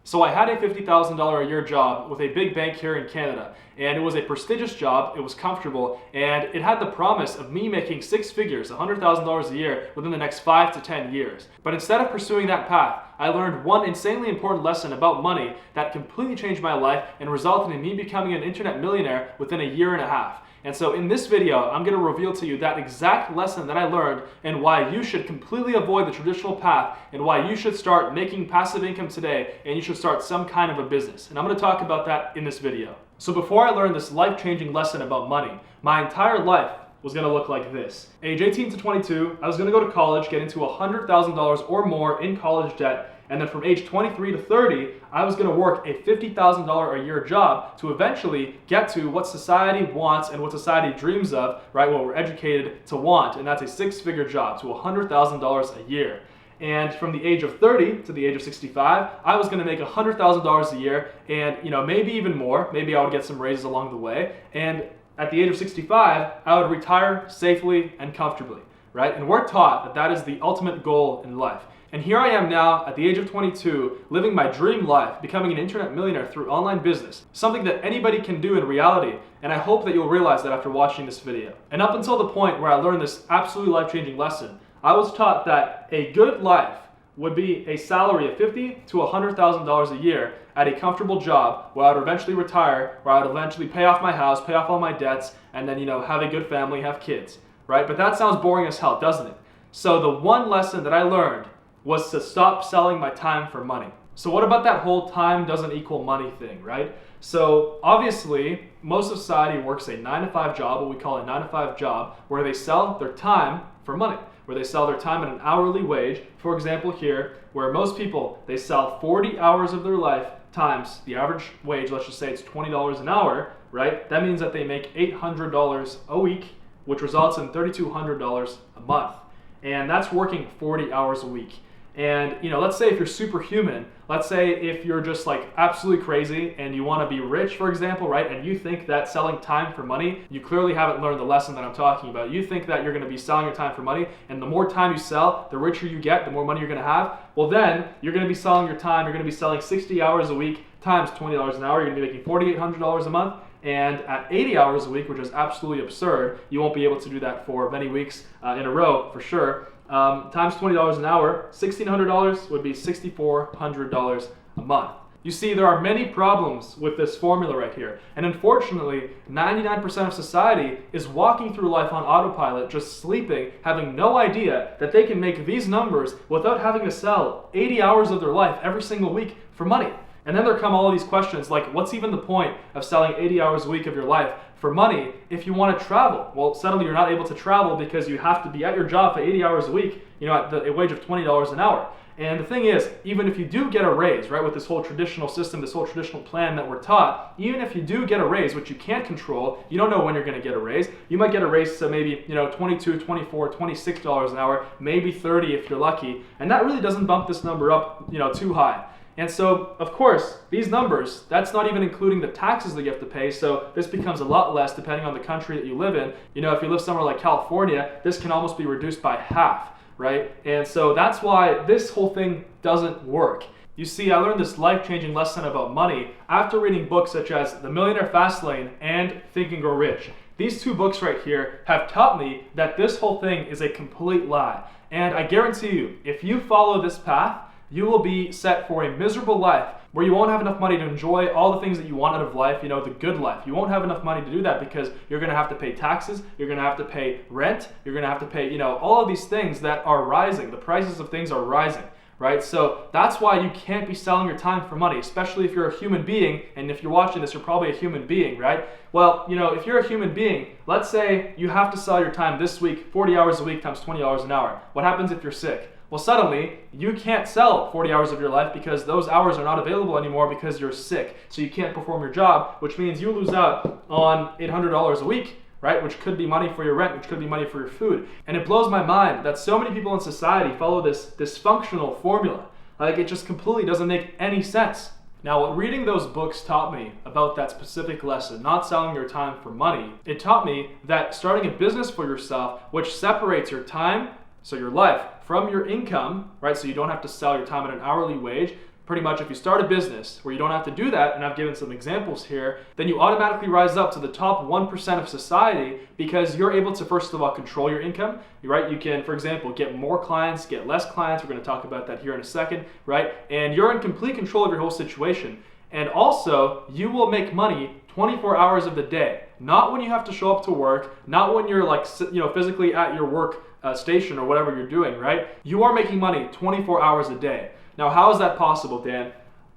So I had a $50,000 a year job with a big bank here in Canada, and it was a prestigious job, it was comfortable, and it had the promise of me making six figures, $100,000 a year, within the next 5 to 10 years. But instead of pursuing that path, I learned one insanely important lesson about money that completely changed my life and resulted in me becoming an internet millionaire within a year and a half. And so in this video, I'm going to reveal to you that exact lesson that I learned and why you should completely avoid the traditional path and why you should start making passive income today and you should start some kind of a business. And I'm going to talk about that in this video. So before I learned this life-changing lesson about money, my entire life was going to look like this. Age 18 to 22, I was going to go to college, get into $100,000 or more in college debt, and then from age 23 to 30, I was going to work a $50,000 a year job to eventually get to what society wants and what society dreams of, right? What we're educated to want, and that's a six-figure job to $100,000 a year. And from the age of 30 to the age of 65, I was going to make $100,000 a year, and maybe even more. Maybe I would get some raises along the way. And at the age of 65, I would retire safely and comfortably, right? And we're taught that that is the ultimate goal in life. And here I am now at the age of 22, living my dream life, becoming an internet millionaire through online business, something that anybody can do in reality, and I hope that you'll realize that after watching this video. And up until the point where I learned this absolutely life-changing lesson, I was taught that a good life would be a salary of $50,000 to $100,000 a year at a comfortable job where I would eventually retire, where I would eventually pay off my house, pay off all my debts, and then have a good family, have kids, right? But that sounds boring as hell, doesn't it? So the one lesson that I learned was to stop selling my time for money. So what about that whole time doesn't equal money thing, right? So obviously, most of society works a 9-to-5 job, what we call a 9-to-5 job, where they sell their time for money, where they sell their time at an hourly wage. For example here, where most people, they sell 40 hours of their life times the average wage, let's just say it's $20 an hour, right? That means that they make $800 a week, which results in $3,200 a month. And that's working 40 hours a week. And let's say if you're superhuman, let's say if you're just like absolutely crazy and you want to be rich, for example, right? And you think that selling time for money, you clearly haven't learned the lesson that I'm talking about. You think that you're going to be selling your time for money, and the more time you sell, the richer you get, the more money you're going to have. Well, then you're going to be selling your time. You're going to be selling 60 hours a week times $20 an hour. You're going to be making $4,800 a month. And at 80 hours a week, which is absolutely absurd, you won't be able to do that for many weeks in a row for sure. Times $20 an hour, $1,600 would be $6,400 a month. You see, there are many problems with this formula right here. And unfortunately, 99% of society is walking through life on autopilot, just sleeping, having no idea that they can make these numbers without having to sell 80 hours of their life every single week for money. And then there come all of these questions like, what's even the point of selling 80 hours a week of your life for money if you want to travel? Well, suddenly you're not able to travel because you have to be at your job for 80 hours a week, at a wage of $20 an hour. And the thing is, even if you do get a raise, right, with this whole traditional system, this whole traditional plan that we're taught, even if you do get a raise, which you can't control, you don't know when you're going to get a raise. You might get a raise to maybe, $22, $24, $26 an hour, maybe $30 if you're lucky. And that really doesn't bump this number up, too high. And so, of course, these numbers, that's not even including the taxes that you have to pay, so this becomes a lot less depending on the country that you live in. If you live somewhere like California, this can almost be reduced by half, right? And so that's why this whole thing doesn't work. You see, I learned this life-changing lesson about money after reading books such as The Millionaire Fastlane and Think and Grow Rich. These two books right here have taught me that this whole thing is a complete lie. And I guarantee you, if you follow this path, you will be set for a miserable life where you won't have enough money to enjoy all the things that you want out of life, the good life. You won't have enough money to do that because you're going to have to pay taxes, you're going to have to pay rent, you're going to have to pay, all of these things that are rising. The prices of things are rising, right? So that's why you can't be selling your time for money, especially if you're a human being, and if you're watching this, you're probably a human being, right? Well, if you're a human being, let's say you have to sell your time this week, 40 hours a week times $20 an hour. What happens if you're sick? Well, suddenly, you can't sell 40 hours of your life because those hours are not available anymore because you're sick. So you can't perform your job, which means you lose out on $800 a week, right? Which could be money for your rent, which could be money for your food. And it blows my mind that so many people in society follow this dysfunctional formula. Like, it just completely doesn't make any sense. Now, what reading those books taught me about that specific lesson, not selling your time for money, it taught me that starting a business for yourself, which separates your time, so your life, from your income, right? So you don't have to sell your time at an hourly wage. pretty much if you start a business where you don't have to do that, and I've given some examples here, then you automatically rise up to the top 1% of society because you're able to, first of all, control your income, right? You can, for example, get more clients, get less clients. We're going to talk about that here in a second, right? And you're in complete control of your whole situation. And also, you will make money 24 hours of the day, not when you have to show up to work, not when you're like, physically at your work station or whatever you're doing, right? You are making money 24 hours a day. Now, how is that possible, Dan?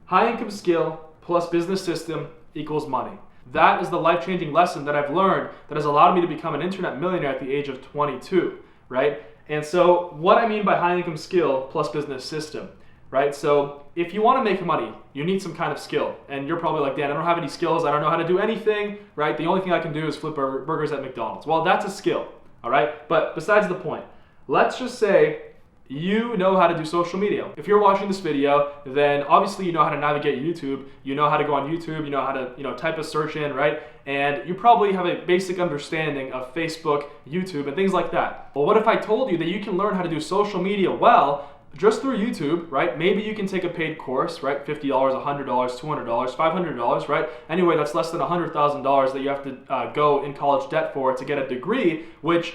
High income skill plus business system equals money. That is the life-changing lesson that I've learned that has allowed me to become an internet millionaire at the age of 22, right? And so what I mean by high income skill plus business system, right? So if you want to make money, you need some kind of skill. And you're probably like, Dan, I don't have any skills. I don't know how to do anything, right? The only thing I can do is flip burgers at McDonald's. Well, that's a skill, all right? But besides the point, let's just say you know how to do social media. If you're watching this video, then obviously you know how to navigate YouTube, you know how to go on YouTube, you know how to type a search in, right? And you probably have a basic understanding of Facebook, YouTube, and things like that. Well, what if I told you that you can learn how to do social media well just through YouTube, right? Maybe you can take a paid course, right? $50, $100, $200, $500, right? Anyway, that's less than $100,000 that you have to go in college debt for to get a degree, which,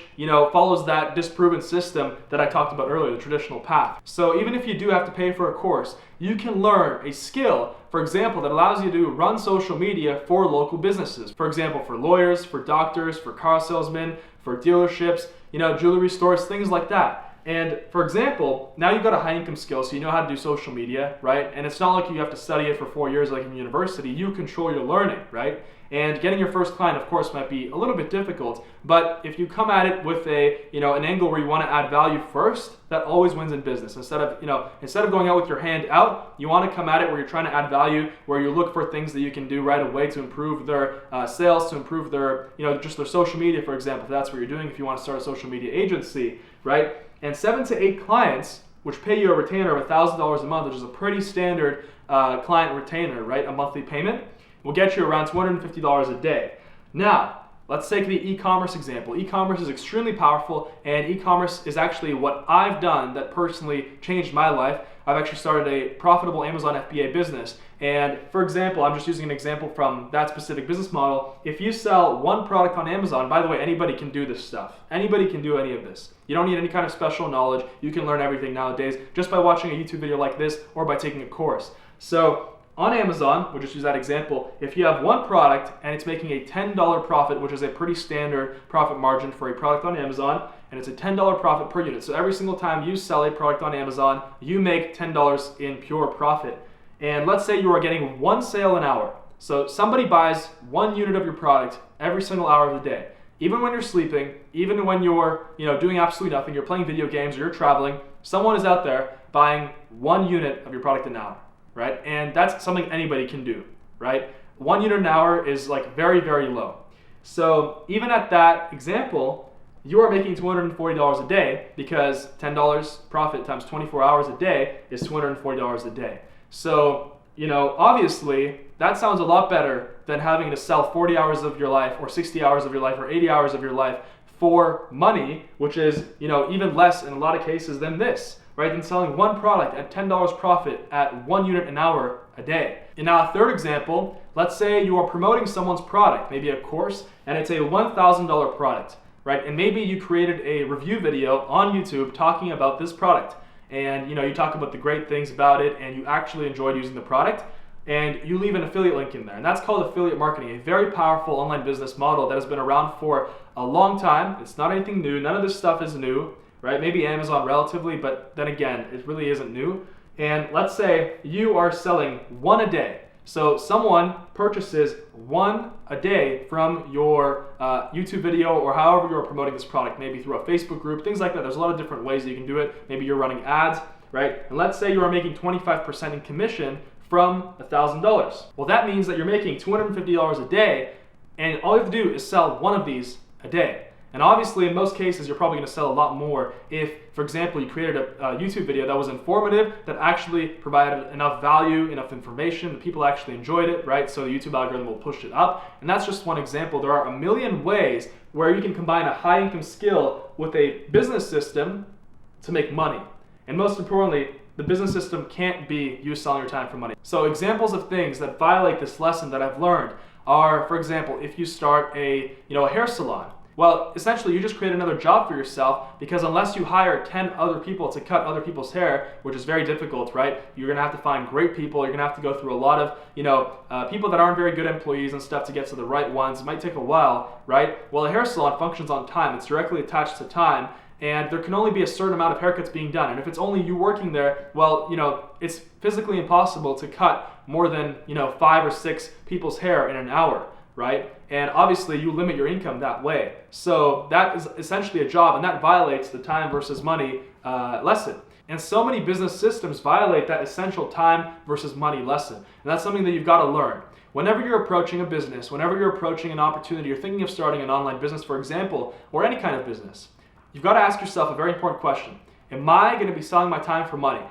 follows that disproven system that I talked about earlier, the traditional path. So even if you do have to pay for a course, you can learn a skill, for example, that allows you to run social media for local businesses. For example, for lawyers, for doctors, for car salesmen, for dealerships, jewelry stores, things like that. And for example, now you've got a high income skill, so you know how to do social media, right? And it's not like you have to study it for 4 years like in university. You control your learning, right? And getting your first client, of course, might be a little bit difficult, but if you come at it with an angle where you want to add value first, that always wins in business. Instead of going out with your hand out, you want to come at it where you're trying to add value, where you look for things that you can do right away to improve their sales, to improve their, just their social media, for example, if that's what you're doing, if you want to start a social media agency, right? And 7 to 8 clients, which pay you a retainer of $1,000 a month, which is a pretty standard client retainer, right? A monthly payment, will get you around $250 a day. Now, let's take the e-commerce example. E-commerce is extremely powerful, and e-commerce is actually what I've done that personally changed my life. I've actually started a profitable Amazon FBA business. And for example, I'm just using an example from that specific business model. If you sell one product on Amazon, by the way, anybody can do this stuff. Anybody can do any of this. You don't need any kind of special knowledge. You can learn everything nowadays just by watching a YouTube video like this or by taking a course. So on Amazon, we'll just use that example, if you have one product and it's making a $10 profit, which is a pretty standard profit margin for a product on Amazon, and it's a $10 profit per unit. So every single time you sell a product on Amazon, you make $10 in pure profit. And let's say you are getting one sale an hour. So somebody buys 1 unit of your product every single hour of the day. Even when you're sleeping, even when you're doing absolutely nothing, you're playing video games or you're traveling, someone is out there buying 1 unit of your product an hour, right? And that's something anybody can do, right? 1 unit an hour is like very, very low. So even at that example, you are making $240 a day because $10 profit times 24 hours a day is $240 a day. So, obviously that sounds a lot better than having to sell 40 hours of your life or 60 hours of your life or 80 hours of your life for money, which is, even less in a lot of cases than this, right? Than selling one product at $10 profit at 1 unit an hour a day. And now a third example, let's say you are promoting someone's product, maybe a course, and it's a $1,000 product, right? And maybe you created a review video on YouTube talking about this product. And you talk about the great things about it and you actually enjoyed using the product, and you leave an affiliate link in there. And that's called affiliate marketing, a very powerful online business model that has been around for a long time. It's not anything new. None of this stuff is new, right? Maybe Amazon relatively, but then again, it really isn't new. And let's say you are selling 1 a day. So someone purchases 1 a day from your YouTube video or however you're promoting this product, maybe through a Facebook group, things like that. There's a lot of different ways that you can do it. Maybe you're running ads, right? And let's say you are making 25% in commission from $1,000. Well, that means that you're making $250 a day, and all you have to do is sell 1 of these a day. And obviously, in most cases, you're probably going to sell a lot more if, for example, you created a YouTube video that was informative, that actually provided enough value, enough information, that people actually enjoyed it, right? So the YouTube algorithm will push it up. And that's just one example. There are a million ways where you can combine a high income skill with a business system to make money. And most importantly, the business system can't be you selling your time for money. So examples of things that violate this lesson that I've learned are, for example, if you start a hair salon. Well, essentially you just create another job for yourself, because unless you hire 10 other people to cut other people's hair, which is very difficult, right? You're gonna have to find great people. You're gonna have to go through a lot of, people that aren't very good employees and stuff to get to the right ones. It might take a while, right? Well, a hair salon functions on time. It's directly attached to time, and there can only be a certain amount of haircuts being done. And if it's only you working there, well, it's physically impossible to cut more than, 5 or 6 people's hair in an hour, right? And obviously you limit your income that way. So that is essentially a job, and that violates the time versus money lesson. And so many business systems violate that essential time versus money lesson. And that's something that you've got to learn. Whenever you're approaching a business, whenever you're approaching an opportunity, you're thinking of starting an online business, for example, or any kind of business, you've got to ask yourself a very important question. Am I going to be selling my time for money?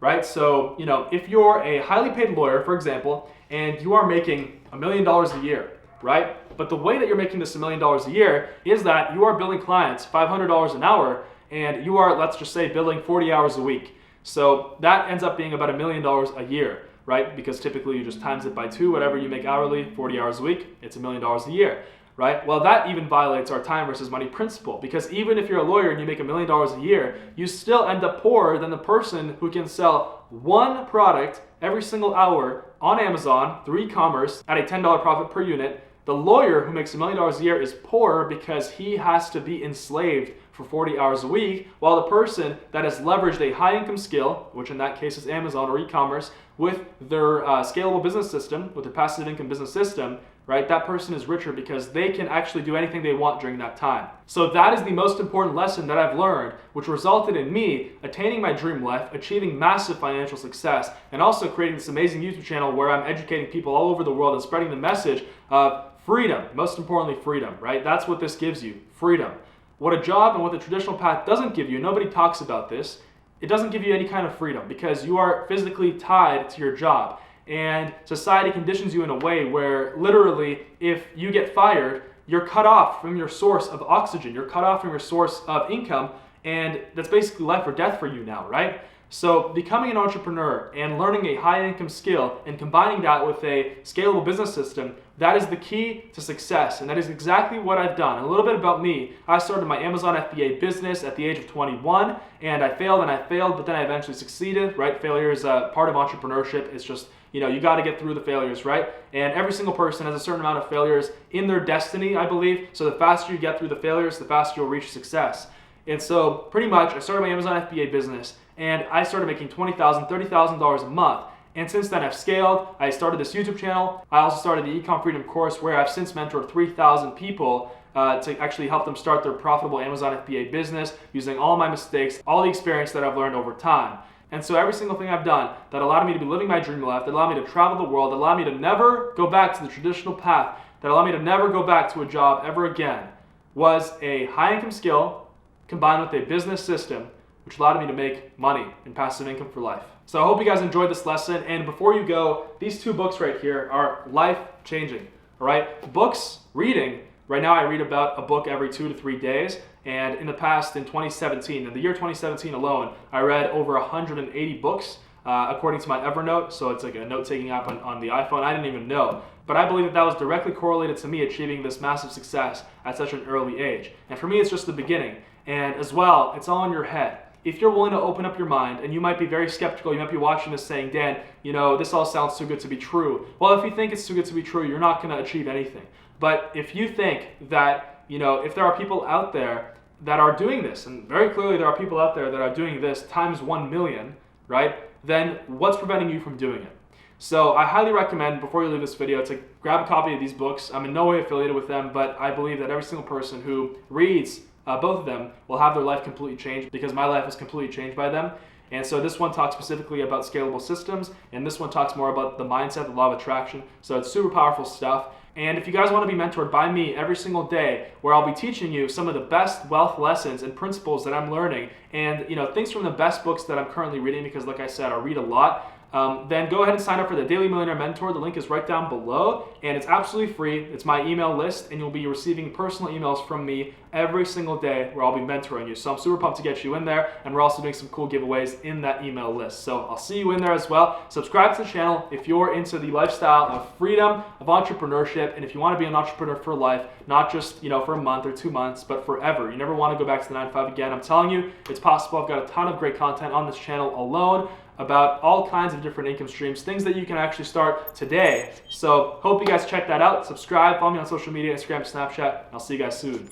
Right? So, if you're a highly paid lawyer, for example, and you are making $1 million a year, right? But the way that you're making this $1 million a year is that you are billing clients $500 an hour, and you are, let's just say, billing 40 hours a week. So that ends up being about $1 million a year, right? Because typically you just times it by 2, whatever you make hourly, 40 hours a week, it's $1 million a year, right? Well, that even violates our time versus money principle, because even if you're a lawyer and you make $1 million a year, you still end up poorer than the person who can sell one product every single hour on Amazon through e-commerce at a $10 profit per unit. The lawyer who makes $1 million a year is poorer because he has to be enslaved for 40 hours a week, while the person that has leveraged a high income skill, which in that case is Amazon or e-commerce, with their scalable business system, with their passive income business system, right, that person is richer because they can actually do anything they want during that time. So that is the most important lesson that I've learned, which resulted in me attaining my dream life, achieving massive financial success, and also creating this amazing YouTube channel where I'm educating people all over the world and spreading the message of freedom. Most importantly, freedom, right? That's what this gives you, freedom. What a job and what the traditional path doesn't give you, nobody talks about this, it doesn't give you any kind of freedom because you are physically tied to your job. And society conditions you in a way where literally if you get fired, you're cut off from your source of oxygen, you're cut off from your source of income, and that's basically life or death for you now, right? So becoming an entrepreneur and learning a high income skill and combining that with a scalable business system, that is the key to success, and that is exactly what I've done. And a little bit about me, I started my Amazon FBA business at the age of 21, and I failed, but then I eventually succeeded, right? Failure is a part of entrepreneurship. It's just, you got to get through the failures, right? And every single person has a certain amount of failures in their destiny, I believe. So the faster you get through the failures, the faster you'll reach success. And so pretty much I started my Amazon FBA business, and I started making $20,000, $30,000 a month. And since then I've scaled. I started this YouTube channel. I also started the Ecom Freedom course where I've since mentored 3,000 people to actually help them start their profitable Amazon FBA business using all my mistakes, all the experience that I've learned over time. And so every single thing I've done that allowed me to be living my dream life, that allowed me to travel the world, that allowed me to never go back to the traditional path, that allowed me to never go back to a job ever again, was a high income skill combined with a business system which allowed me to make money and passive income for life. So I hope you guys enjoyed this lesson, and before you go, these 2 books right here are life-changing, all right? Books, reading, right now I read about a book every 2 to 3 days, and in the past, in 2017, in the year 2017 alone, I read over 180 books, according to my Evernote, so it's like a note-taking app on the iPhone. I didn't even know, but I believe that was directly correlated to me achieving this massive success at such an early age. And for me, it's just the beginning, and as well, it's all in your head. If you're willing to open up your mind, and you might be very skeptical, you might be watching this saying, Dan, this all sounds too good to be true. Well, if you think it's too good to be true, you're not going to achieve anything. But if you think that, if there are people out there that are doing this, and very clearly there are people out there that are doing this times 1 million, right, then what's preventing you from doing it? So I highly recommend, before you leave this video, to grab a copy of these books. I'm in no way affiliated with them, but I believe that every single person who reads both of them will have their life completely changed, because my life is completely changed by them. And so this one talks specifically about scalable systems, and this one talks more about the mindset, the law of attraction. So it's super powerful stuff. And if you guys want to be mentored by me every single day, where I'll be teaching you some of the best wealth lessons and principles that I'm learning, and things from the best books that I'm currently reading, because like I said, I read a lot. then go ahead and sign up for the Daily Millionaire Mentor. The link is right down below, and it's absolutely free. It's my email list, and you'll be receiving personal emails from me every single day where I'll be mentoring you. So I'm super pumped to get you in there, and we're also doing some cool giveaways in that email list. So I'll see you in there as well. Subscribe to the channel if you're into the lifestyle of freedom, of entrepreneurship, and if you want to be an entrepreneur for life, not just, for a month or 2 months, but forever. You never want to go back to the 9-to-5 again. I'm telling you, it's possible. I've got a ton of great content on this channel alone about all kinds of different income streams, things that you can actually start today. So hope you guys check that out. Subscribe, follow me on social media, Instagram, Snapchat. I'll see you guys soon.